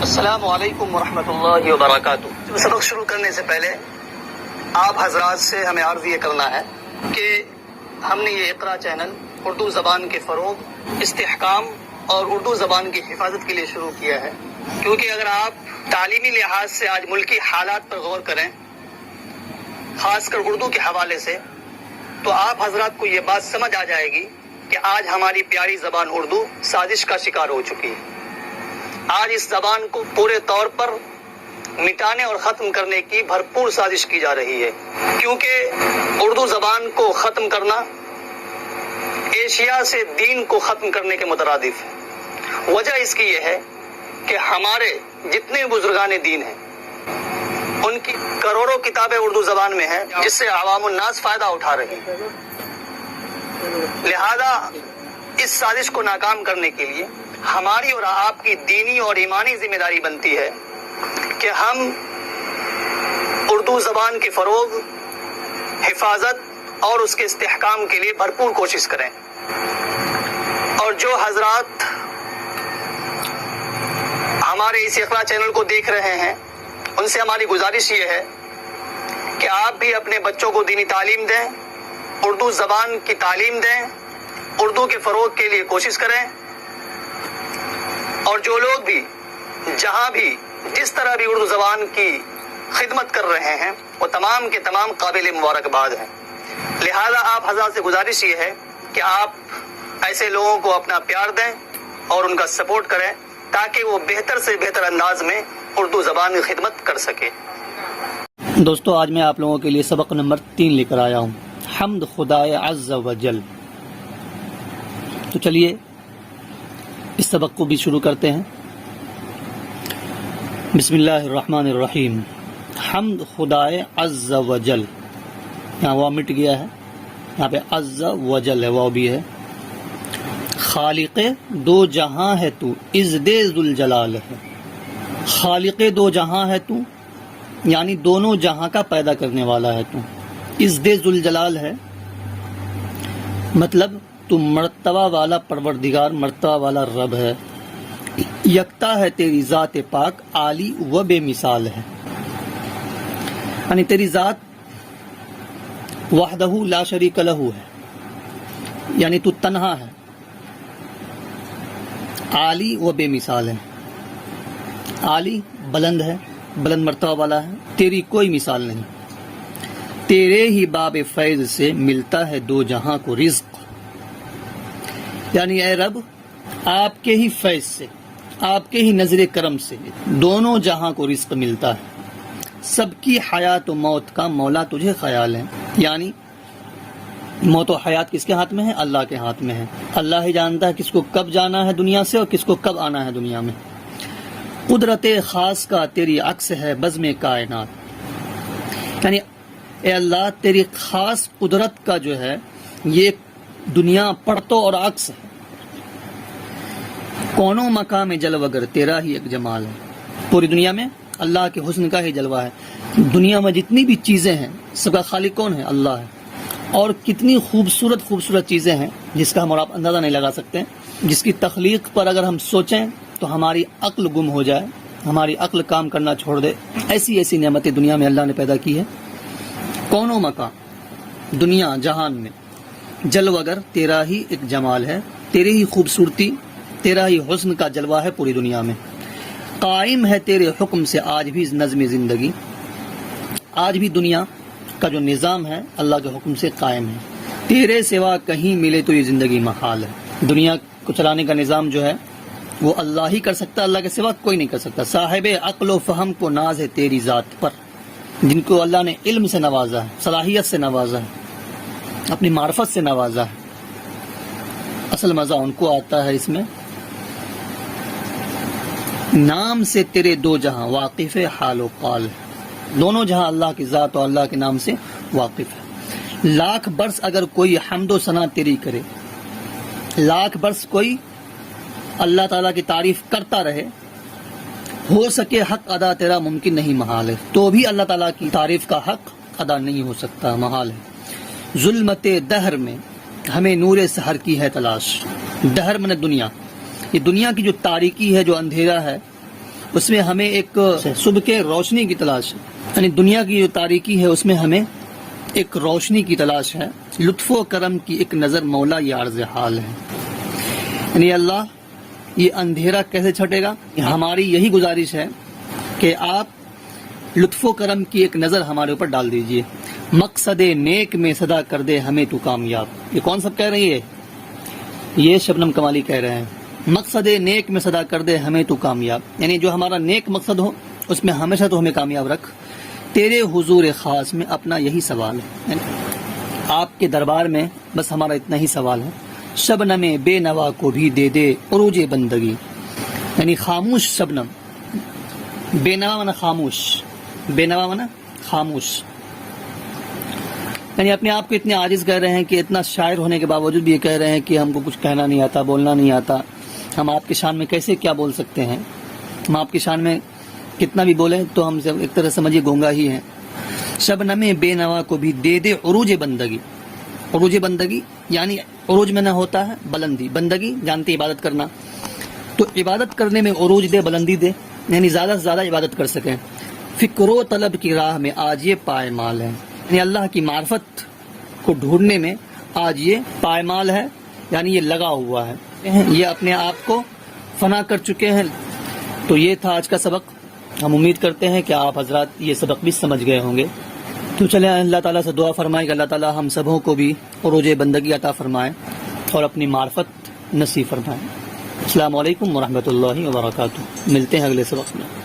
السلام علیکم ورحمۃ اللہ وبرکاتہ۔ سبق شروع کرنے سے پہلے آپ حضرات سے ہمیں عرض یہ کرنا ہے کہ ہم نے یہ اقرا چینل اردو زبان کے فروغ، استحکام اور اردو زبان کی حفاظت کے لیے شروع کیا ہے، کیونکہ اگر آپ تعلیمی لحاظ سے آج ملکی حالات پر غور کریں، خاص کر اردو کے حوالے سے، تو آپ حضرات کو یہ بات سمجھ آ جائے گی کہ آج ہماری پیاری زبان اردو سازش کا شکار ہو چکی ہے۔ آج اس زبان کو پورے طور پر مٹانے اور ختم کرنے کی بھرپور سازش کی جا رہی ہے، کیونکہ اردو زبان کو ختم کرنا ایشیا سے دین کو ختم کرنے کے مترادف ہے۔ وجہ اس کی یہ ہے کہ ہمارے جتنے بزرگان دین ہیں ان کی کروڑوں کتابیں اردو زبان میں ہیں، جس سے عوام الناس فائدہ اٹھا رہے ہیں۔ لہذا اس سازش کو ناکام کرنے کے لیے ہماری اور آپ کی دینی اور ایمانی ذمہ داری بنتی ہے کہ ہم اردو زبان کے فروغ، حفاظت اور اس کے استحکام کے لیے بھرپور کوشش کریں۔ اور جو حضرات ہمارے اس اقرا چینل کو دیکھ رہے ہیں ان سے ہماری گزارش یہ ہے کہ آپ بھی اپنے بچوں کو دینی تعلیم دیں، اردو زبان کی تعلیم دیں، اردو کے فروغ کے لیے کوشش کریں، اور جو لوگ بھی جہاں بھی جس طرح بھی اردو زبان کی خدمت کر رہے ہیں وہ تمام کے تمام قابل مبارکباد ہیں۔ لہذا آپ حضرات سے گزارش یہ ہے کہ آپ ایسے لوگوں کو اپنا پیار دیں اور ان کا سپورٹ کریں تاکہ وہ بہتر سے بہتر انداز میں اردو زبان کی خدمت کر سکے۔ دوستو، آج میں آپ لوگوں کے لیے سبق نمبر 3 لے کر آیا ہوں، حمد خدائے عز و جل۔ تو چلیے اس سبق کو بھی شروع کرتے ہیں۔ بسم اللہ الرحمن الرحیم۔ حمد خدائے عز و جل، یہاں واو مٹ گیا ہے، یہاں پہ عز و جل ہے، واو بھی ہے۔ خالق دو جہاں ہے تو عزت ذوالجلال ہے۔ خالق دو جہاں ہے تو یعنی دونوں جہاں کا پیدا کرنے والا ہے تو، عزت ذوالجلال ہے مطلب تو مرتبہ والا پروردگار، مرتبہ والا رب ہے، یکتا ہے تیری ذات پاک، عالی و بے مثال ہے، یعنی تیری ذات وحدہ لا شریک لہ ہے، یعنی تو تنہا ہے، عالی و بے مثال ہے۔ عالی بلند ہے، بلند مرتبہ والا ہے، تیری کوئی مثال نہیں۔ تیرے ہی باب فیض سے ملتا ہے دو جہاں کو رزق، یعنی اے رب آپ کے ہی فیض سے، آپ کے ہی نظر کرم سے دونوں جہاں کو رزق ملتا ہے۔ سب کی حیات و موت کا مولا تجھے خیال ہے، یعنی موت و حیات کس کے ہاتھ میں ہے؟ اللہ کے ہاتھ میں ہے۔ اللہ ہی جانتا ہے کس کو کب جانا ہے دنیا سے اور کس کو کب آنا ہے دنیا میں۔ قدرت خاص کا تیری عکس ہے بزم کائنات، یعنی اے اللہ تیری خاص قدرت کا جو ہے یہ دنیا پرتو اور عکس ہے۔ کونوں مقام جلوہ گر تیرا ہی ایک جمال ہے، پوری دنیا میں اللہ کے حسن کا ہی جلوہ ہے۔ دنیا میں جتنی بھی چیزیں ہیں سب کا خالق کون ہے؟ اللہ ہے، اور کتنی خوبصورت خوبصورت چیزیں ہیں جس کا ہم اور آپ اندازہ نہیں لگا سکتے، جس کی تخلیق پر اگر ہم سوچیں تو ہماری عقل گم ہو جائے، ہماری عقل کام کرنا چھوڑ دے۔ ایسی ایسی نعمتیں دنیا میں اللہ نے پیدا کی ہے۔ کونوں مقام دنیا جہان میں جلوہ گر تیرا ہی ایک جمال ہے، تیری ہی خوبصورتی، تیرا ہی حسن کا جلوہ ہے پوری دنیا میں۔ قائم ہے تیرے حکم سے آج بھی نظم زندگی، آج بھی دنیا کا جو نظام ہے اللہ کے حکم سے قائم ہے۔ تیرے سوا کہیں ملے تو یہ زندگی محال ہے۔ دنیا کو چلانے کا نظام جو ہے وہ اللہ ہی کر سکتا ہے، اللہ کے سوا کوئی نہیں کر سکتا۔ صاحب عقل و فہم کو ناز ہے تیری ذات پر، جن کو اللہ نے علم سے نوازا ہے، صلاحیت سے نوازا ہے، اپنی معرفت سے نوازا ہے۔ اصل مزہ ان کو آتا ہے اس میں۔ نام سے تیرے دو جہاں واقف حال و قال، دونوں جہاں اللہ کی ذات اور اللہ کے نام سے واقف ہے۔ لاکھ برس اگر کوئی حمد و ثنا تیری کرے، لاکھ برس کوئی اللہ تعالیٰ کی تعریف کرتا رہے، ہو سکے حق ادا تیرا ممکن نہیں محال ہے، تو بھی اللہ تعالیٰ کی تعریف کا حق ادا نہیں ہو سکتا، محال ہے۔ ظلمت دہر میں ہمیں نور سحر کی ہے تلاش، دہر من دنیا، یہ دنیا کی جو تاریکی ہے، جو اندھیرا ہے، اس میں ہمیں ایک صبح کے روشنی کی تلاش ہے، یعنی دنیا کی جو تاریکی ہے اس میں ہمیں ایک روشنی کی تلاش ہے، لطف و کرم کی ایک نظر مولا یہ عرض حال ہے، یعنی اللہ یہ اندھیرا کیسے چھٹے گا؟ ہماری یہی گزارش ہے کہ آپ لطف و کرم کی ایک نظر ہمارے اوپر ڈال دیجئے، مقصد نیک میں صدا کر دے ہمیں تو کامیاب۔ یہ کون سب کہہ رہی ہے؟ یہ شبنم کمالی کہہ رہے ہیں، مقصد نیک میں صدا کر دے ہمیں تو کامیاب، یعنی جو ہمارا نیک مقصد ہو اس میں ہمیشہ تو ہمیں کامیاب رکھ، تیرے حضور خاص میں اپنا یہی سوال ہے، یعنی آپ کے دربار میں بس ہمارا اتنا ہی سوال ہے، شبنم بے نوا کو بھی دے دے عروج بندگی، یعنی خاموش شبنم، بے نوا مانا خاموش، بے نوا مانا خاموش، یعنی اپنے آپ کو اتنے عاجز کہہ رہے ہیں کہ اتنا شاعر ہونے کے باوجود بھی یہ کہہ رہے ہیں کہ ہم کو کچھ کہنا نہیں آتا، بولنا نہیں آتا، ہم آپ کی شان میں کیسے کیا بول سکتے ہیں، ہم آپ کی شان میں کتنا بھی بولیں تو ہم سے ایک طرح سمجھیے گونگا ہی ہیں۔ شبنم بے نوا کو بھی دے دے عروج بندگی، عروج بندگی یعنی عروج میں نہ ہوتا ہے بلندی، بندگی جانتے عبادت کرنا، تو عبادت کرنے میں عروج دے، بلندی دے، یعنی زیادہ سے زیادہ عبادت کر سکیں۔ فکر و طلب کی راہ میں آج یہ پائمال ہے، یعنی اللہ کی معرفت کو ڈھونڈنے میں آج یہ پائمال ہے، یعنی یہ لگا ہوا ہے، یہ اپنے آپ کو فنا کر چکے ہیں۔ تو یہ تھا آج کا سبق، ہم امید کرتے ہیں کہ آپ حضرات یہ سبق بھی سمجھ گئے ہوں گے۔ تو چلیں اللہ تعالیٰ سے دعا فرمائیں کہ اللہ تعالیٰ ہم سبوں کو بھی عروج بندگی عطا فرمائیں اور اپنی معرفت نصیب فرمائیں۔ السلام علیکم ورحمۃ اللہ وبرکاتہ، ملتے ہیں اگلے سبق میں۔